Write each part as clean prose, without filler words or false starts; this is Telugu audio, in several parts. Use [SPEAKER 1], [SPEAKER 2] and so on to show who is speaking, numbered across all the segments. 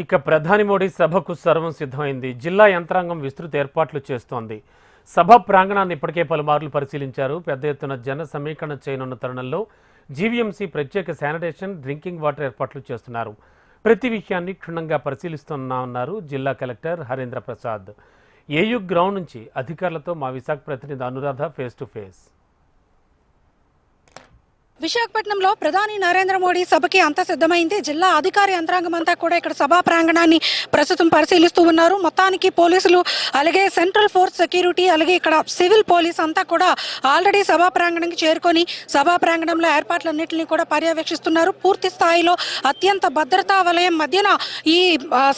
[SPEAKER 1] ఇక ప్రధాని మోడీ సభకు సర్వం సిద్ధమైంది. జిల్లా యంత్రాంగం విస్తృత ఏర్పాట్లు చేస్తోంది. సభ ప్రాంగణాన్ని ఇప్పటికే పలుమార్లు పరిశీలించారు. పెద్ద ఎత్తున జన సమీకరణ చేయనున్న తరుణంలో జీవీఎంసీ ప్రత్యేక శానిటేషన్, డ్రింకింగ్ వాటర్ ఏర్పాట్లు చేస్తున్నారు. ప్రతి విషయాన్ని క్షుణ్ణంగా పరిశీలిస్తున్నామన్నారు జిల్లా collector Harendra Prasad. AU ground నుంచి అధికారులతో మా విశాఖ ప్రతినిధి అనురాధ ఫేస్ టు ఫేస్.
[SPEAKER 2] విశాఖపట్నంలో ప్రధాని నరేంద్ర మోడీ సభకి అంతా సిద్ధమైంది. జిల్లా అధికార యంత్రాంగం అంతా కూడా ఇక్కడ సభా ప్రాంగణాన్ని ప్రస్తుతం పరిశీలిస్తూ ఉన్నారు. మొత్తానికి పోలీసులు, అలాగే సెంట్రల్ ఫోర్స్ సెక్యూరిటీ, అలాగే ఇక్కడ సివిల్ పోలీస్ అంతా కూడా ఆల్రెడీ సభా ప్రాంగణానికి చేరుకొని సభా ప్రాంగణంలో ఏర్పాట్లన్నింటినీ కూడా పర్యవేక్షిస్తున్నారు. పూర్తి స్థాయిలో అత్యంత భద్రతా వలయం మధ్యన ఈ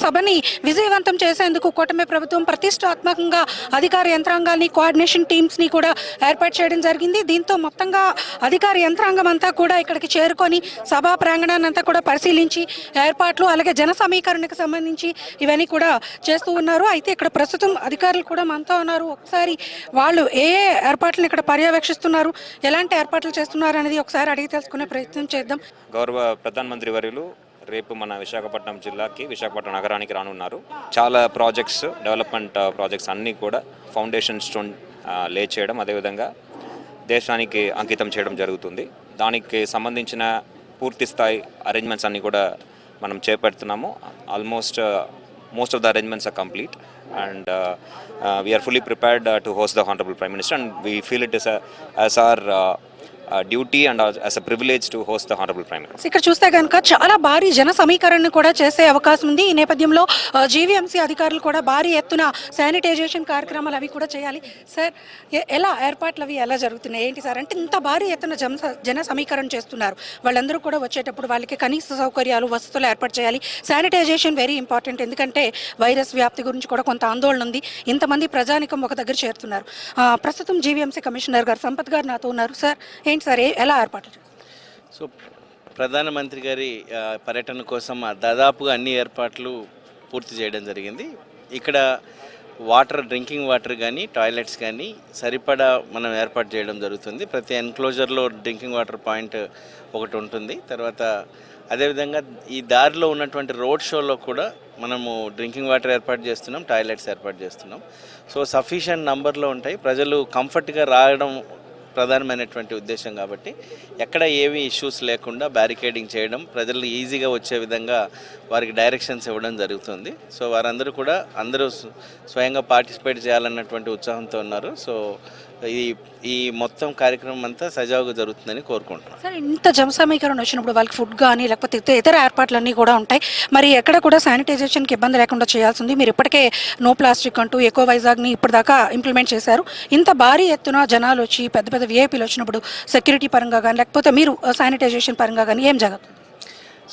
[SPEAKER 2] సభని విజయవంతం చేసేందుకు కూటమి ప్రభుత్వం ప్రతిష్టాత్మకంగా అధికార యంత్రాంగాల్ని, కోఆర్డినేషన్ టీమ్స్ ని కూడా ఏర్పాటు చేయడం జరిగింది. దీంతో మొత్తంగా అధికార యంత్రాంగం అంతా కూడా ఇక్కడికి చేరుకొని సభా ప్రాంగణాన్ని అంతా కూడా పరిశీలించి ఏర్పాట్లు, అలాగే జన సమీకరణకు సంబంధించి ఇవన్నీ కూడా చేస్తూ ఉన్నారు. అయితే ఇక్కడ ప్రస్తుతం అధికారులు కూడా మనతో ఉన్నారు. ఒకసారి వాళ్ళు ఏ ఏర్పాట్లను ఇక్కడ పర్యవేక్షిస్తున్నారు, ఎలాంటి ఏర్పాట్లు చేస్తున్నారు అనేది ఒకసారి అడిగి తెలుసుకునే ప్రయత్నం చేద్దాం.
[SPEAKER 3] గౌరవ ప్రధానమంత్రి వర్యులు రేపు మన విశాఖపట్నం జిల్లాకి, విశాఖపట్నం నగరానికి రానున్నారు. చాలా ప్రాజెక్ట్స్, డెవలప్మెంట్ ప్రాజెక్ట్స్ అన్నీ కూడా ఫౌండేషన్ స్టోన్ లే చేయడం, అదేవిధంగా దేశానికి అంకితం చేయడం జరుగుతుంది. దానికి సంబంధించిన పూర్తి స్థాయి అరేంజ్మెంట్స్ అన్నీ కూడా మనం చేపడుతున్నాము. Almost most of the arrangements are complete, and we are fully prepared to host the Honorable Prime Minister, and we feel it is as our duty and as a privilege to host the honourable prime minister.
[SPEAKER 2] ఇక్కడ చూస్తే కనుక చాలా భారీ జన సమీకరణ కూడా చేసే అవకాశం ఉంది. ఈ నేపథ్యంలో జీవీఎంసీ అధికారులు కూడా భారీ ఎత్తున శానిటైజేషన్ కార్యక్రమాలు అవి కూడా చేయాలి. సార్, ఎలా ఏర్పాట్లు అవి ఎలా జరుగుతున్నాయి ఏంటి సార్? అంటే ఇంత భారీ ఎత్తున జన సమీకరణ చేస్తున్నారు. వాళ్ళందరూ కూడా వచ్చేటప్పుడు వాళ్ళకి కనీస సౌకర్యాలు, వసతులు ఏర్పాటు చేయాలి. శానిటైజేషన్ వెరీ ఇంపార్టెంట్, ఎందుకంటే వైరస్ వ్యాప్తి గురించి కూడా కొంత ఆందోళన ఉంది. ఇంతమంది ప్రజానికం ఒక దగ్గర చేరుతున్నారు. ప్రస్తుతం జీవీఎంసీ కమిషనర్ గారు సంపత్ గారు నాతో ఉన్నారు. సార్, సరే ఎలా ఏర్పాట్లు?
[SPEAKER 4] సో ప్రధానమంత్రి గారి పర్యటన కోసం దాదాపుగా అన్ని ఏర్పాట్లు పూర్తి చేయడం జరిగింది. ఇక్కడ వాటర్, డ్రింకింగ్ వాటర్ కానీ, టాయిలెట్స్ కానీ సరిపడా మనం ఏర్పాటు చేయడం జరుగుతుంది. ప్రతి ఎన్క్లోజర్లో డ్రింకింగ్ వాటర్ పాయింట్ ఒకటి ఉంటుంది. తర్వాత అదేవిధంగా ఈ దారిలో ఉన్నటువంటి రోడ్ షోలో కూడా మనము డ్రింకింగ్ వాటర్ ఏర్పాటు చేస్తున్నాం, టాయిలెట్స్ ఏర్పాటు చేస్తున్నాం. సో సఫిషియంట్ నంబర్లో ఉంటాయి. ప్రజలు కంఫర్ట్గా రావడం ప్రధానమైనటువంటి ఉద్దేశం కాబట్టి ఎక్కడ ఏమి ఇష్యూస్ లేకుండా బ్యారికేడింగ్ చేయడం, ప్రజలు ఈజీగా వచ్చే విధంగా వారికి డైరెక్షన్స్ ఇవ్వడం జరుగుతుంది. సో వారందరూ కూడా అందరూ స్వయంగా పార్టిసిపేట్ చేయాలన్నటువంటి ఉత్సాహంతో ఉన్నారు. సో ఈ మొత్తం కార్యక్రమం అంతా సజావుగా జరుగుతుందని కోరుకుంటున్నాం.
[SPEAKER 2] సార్, ఇంత జన సమీకరణ వచ్చినప్పుడు వాళ్ళకి ఫుడ్ కానీ లేకపోతే ఇతర ఏర్పాట్లన్నీ కూడా ఉంటాయి. మరి ఎక్కడ కూడా శానిటైజేషన్కి ఇబ్బంది లేకుండా చేయాల్సింది. మీరు ఇప్పటికే నో ప్లాస్టిక్ అంటూ ఎకో వైజాగ్ని ఇప్పటిదాకా ఇంప్లిమెంట్ చేశారు. ఇంత భారీ ఎత్తున జనాలు వచ్చి పెద్ద పెద్ద విఐపీలు వచ్చినప్పుడు సెక్యూరిటీ పరంగా కానీ లేకపోతే మీరు శానిటైజేషన్ పరంగా కానీ ఏం జరుగుతుంది?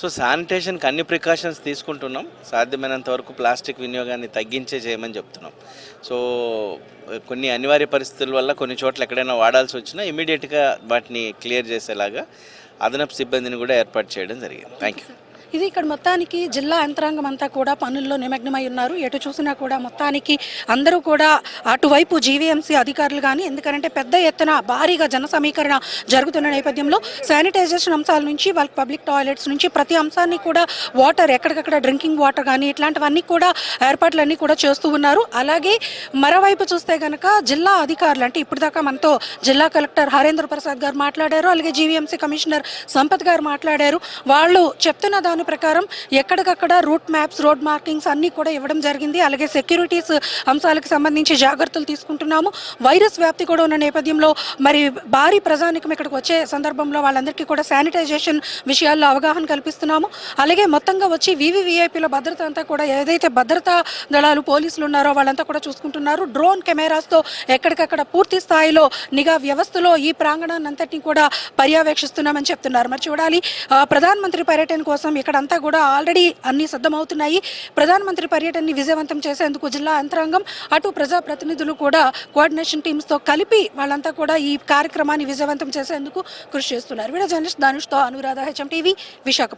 [SPEAKER 4] సో శానిటేషన్కి అన్ని ప్రికాషన్స్ తీసుకుంటున్నాం. సాధ్యమైనంత వరకు ప్లాస్టిక్ వినియోగాన్ని తగ్గించే చేయమని చెప్తున్నాం. సో కొన్ని అనివార్య పరిస్థితుల వల్ల కొన్ని చోట్ల ఎక్కడైనా వాడాల్సి వచ్చినా ఇమీడియట్గా వాటిని క్లియర్ చేసేలాగా అదనపు సిబ్బందిని కూడా ఏర్పాటు చేయడం జరిగింది. Thank you.
[SPEAKER 2] ఇది ఇక్కడ మొత్తానికి జిల్లా యంత్రాంగం అంతా కూడా పనుల్లో నిమగ్నమై ఉన్నారు. ఎటు చూసినా కూడా మొత్తానికి అందరూ కూడా అటువైపు జీవీఎంసీ అధికారులు కానీ, ఎందుకంటే పెద్ద ఎత్తున భారీగా జన సమీకరణ జరుగుతున్న నేపథ్యంలో శానిటైజేషన్ అంశాల నుంచి వాళ్ళకి పబ్లిక్ టాయిలెట్స్ నుంచి ప్రతి అంశాన్ని కూడా వాటర్, ఎక్కడికక్కడ డ్రింకింగ్ వాటర్ కానీ ఇట్లాంటివన్నీ కూడా ఏర్పాట్లన్నీ కూడా చేస్తూ ఉన్నారు. అలాగే మరోవైపు చూస్తే కనుక జిల్లా అధికారులు, అంటే ఇప్పటిదాకా మనతో జిల్లా కలెక్టర్ హరేంద్ర ప్రసాద్ గారు మాట్లాడారు, అలాగే జీవీఎంసీ కమిషనర్ సంపత్ గారు మాట్లాడారు. వాళ్ళు చెప్తున్న దాని ప్రకారం ఎక్కడికక్కడ రూట్ మ్యాప్స్, రోడ్ మార్కింగ్స్ అన్నీ కూడా ఇవ్వడం జరిగింది. అలాగే సెక్యూరిటీస్ అంశాలకు సంబంధించి జాగ్రత్తలు తీసుకుంటున్నాము. వైరస్ వ్యాప్తి కూడా ఉన్న నేపథ్యంలో మరి భారీ ప్రజానికం ఇక్కడికి వచ్చే సందర్భంలో వాళ్ళందరికీ కూడా శానిటైజేషన్ విషయాల్లో అవగాహన కల్పిస్తున్నాము. అలాగే మొత్తంగా వచ్చి వివిఐపీల భద్రత అంతా కూడా ఏదైతే భద్రతా దళాలు, పోలీసులు ఉన్నారో వాళ్ళంతా కూడా చూసుకుంటున్నారు. డ్రోన్ కెమెరాస్తో ఎక్కడికక్కడ పూర్తి స్థాయిలో నిఘా వ్యవస్థలో ఈ ప్రాంగణాన్ని అంతటినీ కూడా పర్యవేక్షిస్తున్నామని చెప్తున్నారు. మరి చూడాలి, ప్రధానమంత్రి పర్యటన కోసం ఇక్కడంతా కూడా ఆల్రెడీ అన్ని సిద్ధమవుతున్నాయి. ప్రధానమంత్రి పర్యటనని విజయవంతం చేసేందుకు జిల్లా యంత్రాంగం, అటు ప్రజాప్రతినిధులు కూడా కోఆర్డినేషన్ టీమ్స్తో కలిపి వాళ్ళంతా కూడా ఈ కార్యక్రమాన్ని విజయవంతం చేసేందుకు కృషి చేస్తున్నారు. వీడియో జర్నలిస్ట్ ధనుష్తో అనురాధ, HM TV, విశాఖ.